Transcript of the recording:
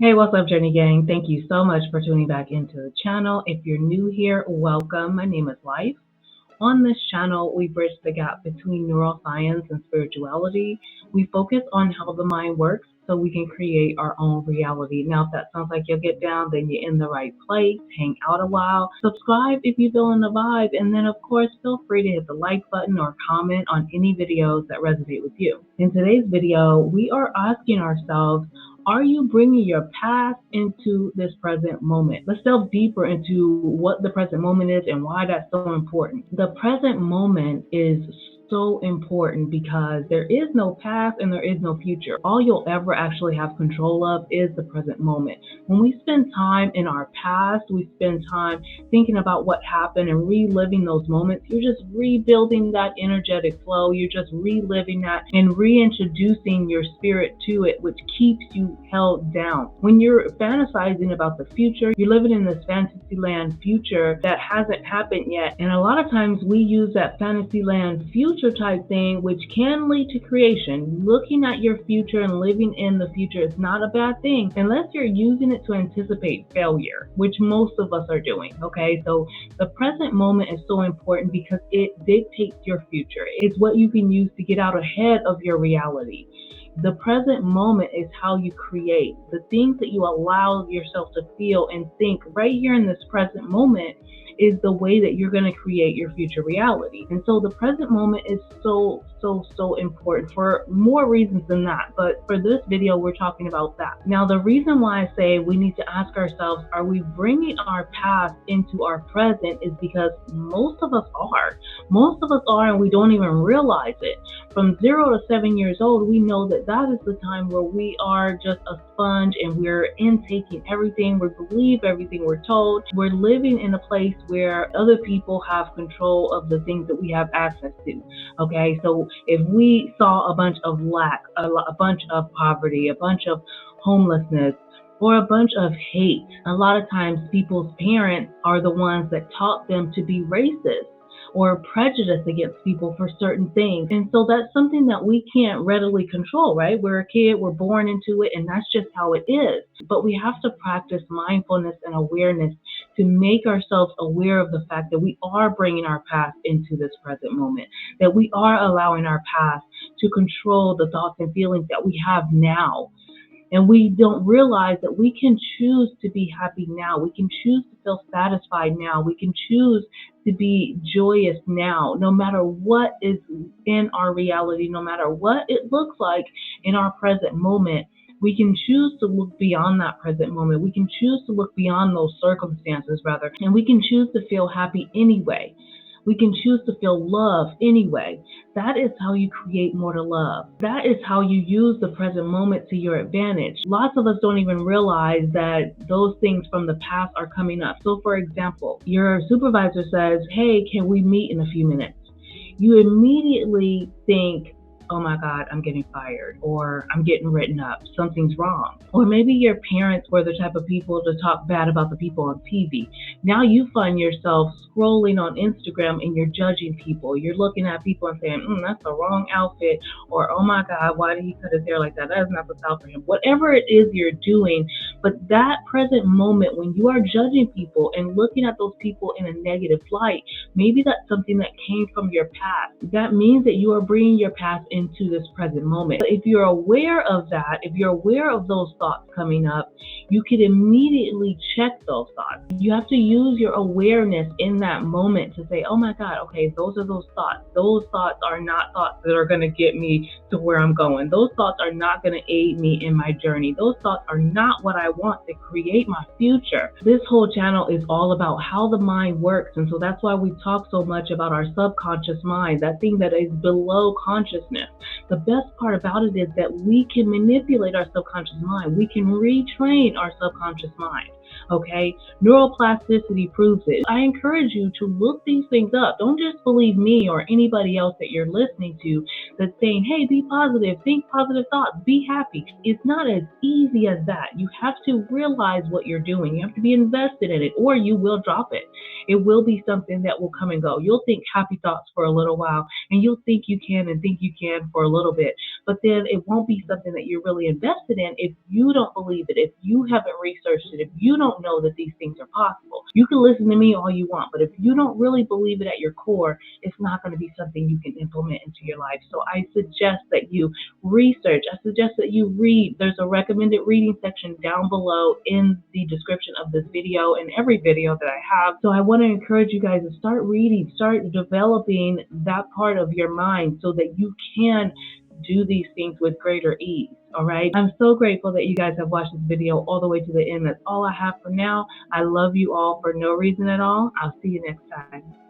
Hey, what's up, Journey Gang? Thank you so much for tuning back into the channel. If you're new here, welcome. My name is Life. On this channel, we bridge the gap between neuroscience and spirituality. We focus on how the mind works so we can create our own reality. Now, if that sounds like you'll get down, then you're in the right place. Hang out a while. Subscribe if you feel in the vibe. And then, of course, feel free to hit the like button or comment on any videos that resonate with you. In today's video, we are asking ourselves, are you bringing your past into this present moment? Let's delve deeper into what the present moment is and why that's so important. The present moment is so important because there is no past and there is no future. All you'll ever actually have control of is the present moment. When we spend time in our past, we spend time thinking about what happened and reliving those moments. You're just rebuilding that energetic flow. You're just reliving that and reintroducing your spirit to it, which keeps you held down. When you're fantasizing about the future, you're living in this fantasy land future that hasn't happened yet. And a lot of times we use that fantasy land future type thing, which can lead to creation. Looking at your future and living in the future is not a bad thing unless you're using it to anticipate failure, which most of us are doing. Okay, so the present moment is so important because it dictates your future. It's what you can use to get out ahead of your reality. The present moment is how you create. The things that you allow yourself to feel and think right here in this present moment is the way that you're going to create your future reality. And so the present moment is so important for more reasons than that. But for this video, we're talking about that. Now, the reason why I say we need to ask ourselves, are we bringing our past into our present, is because most of us are. Most of us are, and we don't even realize it. From 0 to 7 years old, we know that that is the time where we are just a sponge and we're intaking everything. We believe everything we're told. We're living in a place where other people have control of the things that we have access to. Okay, so if we saw a bunch of lack, a bunch of poverty, a bunch of homelessness, or a bunch of hate, a lot of times people's parents are the ones that taught them to be racist or prejudiced against people for certain things. And so that's something that we can't readily control, right? We're a kid, we're born into it, and that's just how it is. But we have to practice mindfulness and awareness to make ourselves aware of the fact that we are bringing our past into this present moment, that we are allowing our past to control the thoughts and feelings that we have now. And we don't realize that we can choose to be happy now. We can choose to feel satisfied now. We can choose to be joyous now, no matter what is in our reality, no matter what it looks like in our present moment. We can choose to look beyond that present moment. We can choose to look beyond those circumstances, rather, and we can choose to feel happy anyway. We can choose to feel love anyway. That is how you create more to love. That is how you use the present moment to your advantage. Lots of us don't even realize that those things from the past are coming up. So for example, your supervisor says, hey, can we meet in a few minutes? You immediately think, oh my God, I'm getting fired, or I'm getting written up, something's wrong. Or maybe your parents were the type of people to talk bad about the people on TV. Now you find yourself scrolling on Instagram and you're judging people. You're looking at people and saying, that's the wrong outfit, or oh my God, why did he cut his hair like that? That is not the style for him. Whatever it is you're doing, but that present moment when you are judging people and looking at those people in a negative light, maybe that's something that came from your past. That means that you are bringing your past into this present moment. But if you're aware of that, if you're aware of those thoughts coming up, you can immediately check those thoughts. You have to use your awareness in that moment to say, oh my God, okay, those are those thoughts. Those thoughts are not thoughts that are going to get me to where I'm going. Those thoughts are not going to aid me in my journey. Those thoughts are not what I want to create my future. This whole channel is all about how the mind works. And so that's why we talk so much about our subconscious mind, that thing that is below consciousness. The best part about it is that we can manipulate our subconscious mind. We can retrain our subconscious mind. Okay, neuroplasticity proves it. I encourage you to look these things up. Don't just believe me or anybody else that you're listening to that's saying, hey, be positive, think positive thoughts, be happy. It's not as easy as that. You have to realize what you're doing. You have to be invested in it, or you will drop it. It will be something that will come and go. You'll think happy thoughts for a little while, and you'll think you can and think you can for a little bit, but then it won't be something that you're really invested in if you don't believe it, if you haven't researched it, if you don't know that these things are possible. You can listen to me all you want, but if you don't really believe it at your core, it's not going to be something you can implement into your life. So I suggest that you research. I suggest that you read. There's a recommended reading section down below in the description of this video and every video that I have. So I want to encourage you guys to start reading, start developing that part of your mind so that you can do these things with greater ease. All right. I'm so grateful that you guys have watched this video all the way to the end. That's all I have for now. I love you all for no reason at all. I'll see you next time.